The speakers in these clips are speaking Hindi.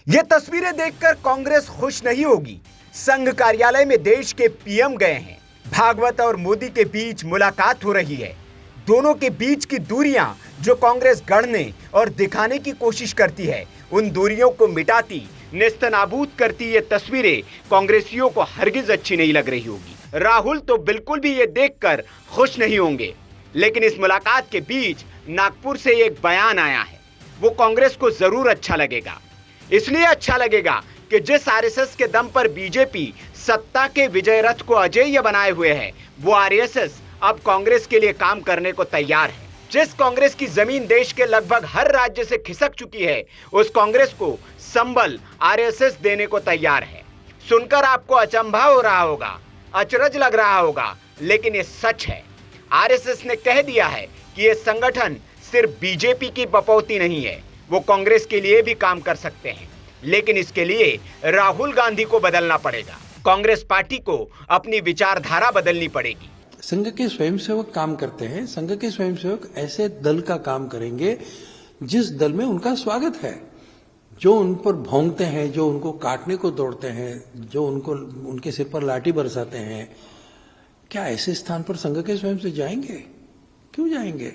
ये तस्वीरें देखकर कांग्रेस खुश नहीं होगी। संघ कार्यालय में देश के पीएम गए हैं। भागवत और मोदी के बीच मुलाकात हो रही है। दोनों के बीच की दूरियां जो कांग्रेस गढ़ने और दिखाने की कोशिश करती है, उन दूरियों को मिटाती, नेस्तनाबूद करती ये तस्वीरें कांग्रेसियों को हरगिज अच्छी नहीं लग रही होगी। राहुल तो बिल्कुल भी ये देखकर खुश नहीं होंगे। लेकिन इस मुलाकात के बीच नागपुर से एक बयान आया है, वो कांग्रेस को जरूर अच्छा लगेगा। इसलिए अच्छा लगेगा कि जिस आरएसएस के दम पर बीजेपी सत्ता के विजय रथ को अजेय बनाए हुए है, वो आरएसएस अब कांग्रेस के लिए काम करने को तैयार है। जिस कांग्रेस की जमीन देश के लगभग हर राज्य से खिसक चुकी है, उस कांग्रेस को संबल आरएसएस देने को तैयार है। सुनकर आपको अचंभा हो रहा होगा, अचरज लग रहा होगा, लेकिन ये सच है। आरएसएस ने कह दिया है कि ये संगठन सिर्फ बीजेपी की बपौती नहीं है, वो कांग्रेस के लिए भी काम कर सकते हैं। लेकिन इसके लिए राहुल गांधी को बदलना पड़ेगा। कांग्रेस पार्टी को अपनी विचारधारा बदलनी पड़ेगी। संघ के स्वयंसेवक काम करते हैं। संघ के स्वयंसेवक ऐसे दल का काम करेंगे जिस दल में उनका स्वागत है, जो उन पर भौंकते हैं, जो उनको काटने को दौड़ते हैं, जो उनके सिर पर लाठी बरसाते हैं। क्या ऐसे स्थान पर संघ के स्वयंसेवक जाएंगे? क्यों जाएंगे?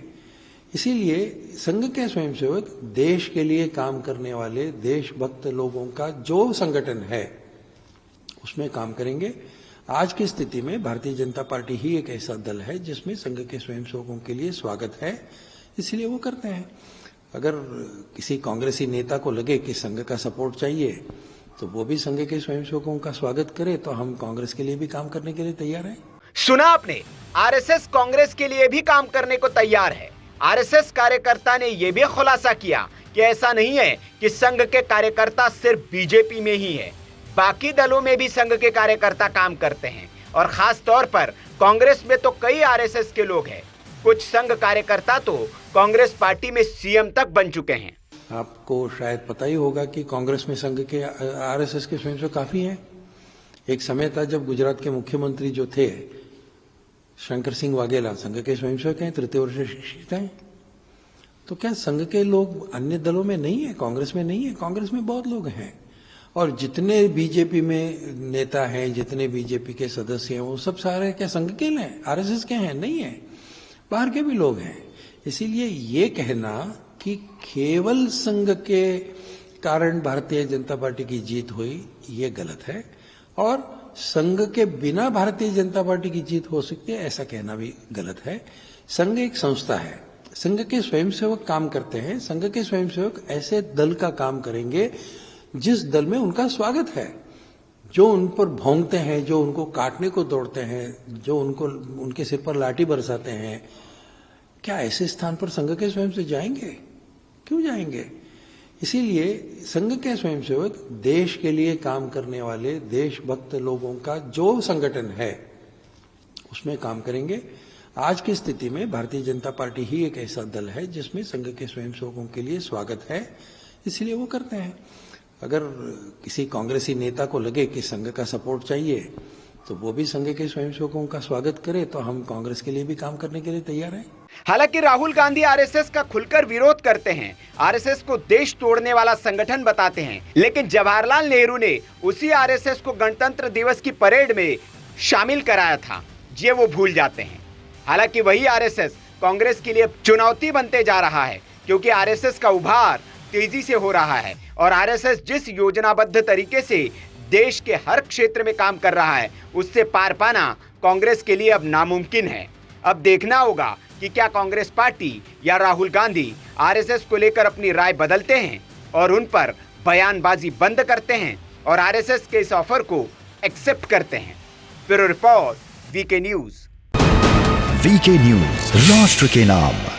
इसीलिए संघ के स्वयंसेवक देश के लिए काम करने वाले देशभक्त लोगों का जो संगठन है उसमें काम करेंगे। आज की स्थिति में भारतीय जनता पार्टी ही एक ऐसा दल है जिसमें संघ के स्वयंसेवकों के लिए स्वागत है, इसलिए वो करते हैं। अगर किसी कांग्रेसी नेता को लगे कि संघ का सपोर्ट चाहिए तो वो भी संघ के स्वयंसेवकों का स्वागत करे, तो हम कांग्रेस के लिए भी काम करने के लिए तैयार हैं। सुना आपने, आरएसएस कांग्रेस के लिए भी काम करने को तैयार है। आरएसएस कार्यकर्ता ने यह भी खुलासा किया कि ऐसा नहीं है कि संघ के कार्यकर्ता सिर्फ बीजेपी में ही है, बाकी दलों में भी संघ के कार्यकर्ता काम करते हैं। और खास तौर पर कांग्रेस में तो कई आरएसएस के लोग हैं। कुछ संघ कार्यकर्ता तो कांग्रेस पार्टी में सीएम तक बन चुके हैं। आपको शायद पता ही होगा कि कांग्रेस में संघ के आरएसएस के स्वयंसेवक काफी हैं। एक समय था जब गुजरात के मुख्यमंत्री जो थे शंकर सिंह वाघेला संघ के स्वयंसेवक हैं, तृतीय वर्ष शिक्षित हैं। तो क्या संघ के लोग अन्य दलों में नहीं है, कांग्रेस में नहीं है? कांग्रेस में बहुत लोग हैं। और जितने बीजेपी में नेता हैं, जितने बीजेपी के सदस्य हैं, वो सब सारे क्या संघ के हैं, आरएसएस के हैं? नहीं है, बाहर के भी लोग हैं। इसीलिए ये कहना कि केवल संघ के कारण भारतीय जनता पार्टी की जीत हुई, ये गलत है। और संघ के बिना भारतीय जनता पार्टी की जीत हो सकती है, ऐसा कहना भी गलत है। संघ एक संस्था है। संघ के स्वयंसेवक काम करते हैं। संघ के स्वयंसेवक ऐसे दल का काम करेंगे जिस दल में उनका स्वागत है, जो उन पर भौंकते हैं, जो उनको काटने को दौड़ते हैं, जो उनके सिर पर लाठी बरसाते हैं। क्या ऐसे स्थान पर संघ के स्वयंसेवक जाएंगे? क्यों जाएंगे? इसीलिए संघ के स्वयंसेवक देश के लिए काम करने वाले देशभक्त लोगों का जो संगठन है उसमें काम करेंगे। आज की स्थिति में भारतीय जनता पार्टी ही एक ऐसा दल है जिसमें संघ के स्वयंसेवकों के लिए स्वागत है, इसलिए वो करते हैं। अगर किसी कांग्रेसी नेता को लगे कि संघ का सपोर्ट चाहिए तो वो भी संघ के स्वयंसेवकों का स्वागत करे, तो हम कांग्रेस के लिए भी काम करने के लिए तैयार हैं। हालांकि राहुल गांधी आरएसएस का खुलकर विरोध करते हैं, आरएसएस को देश तोड़ने वाला संगठन बताते हैं। लेकिन जवाहरलाल नेहरू ने उसी आरएसएस को गणतंत्र दिवस की परेड में शामिल कराया था, ये वो भूल जाते हैं। हालांकि वही आरएसएस कांग्रेस के लिए चुनौती बनते जा रहा है, क्योंकि आरएसएस का उभार तेजी से हो रहा है और आरएसएस जिस योजनाबद्ध तरीके से देश के हर क्षेत्र में काम कर रहा है, उससे पार पाना कांग्रेस के लिए अब नामुमकिन है। अब देखना होगा कि क्या कांग्रेस पार्टी या राहुल गांधी आरएसएस को लेकर अपनी राय बदलते हैं और उन पर बयानबाजी बंद करते हैं और आरएसएस के इस ऑफर को एक्सेप्ट करते हैं। Bureau report, VK news. VK news, राष्ट्र के नाम।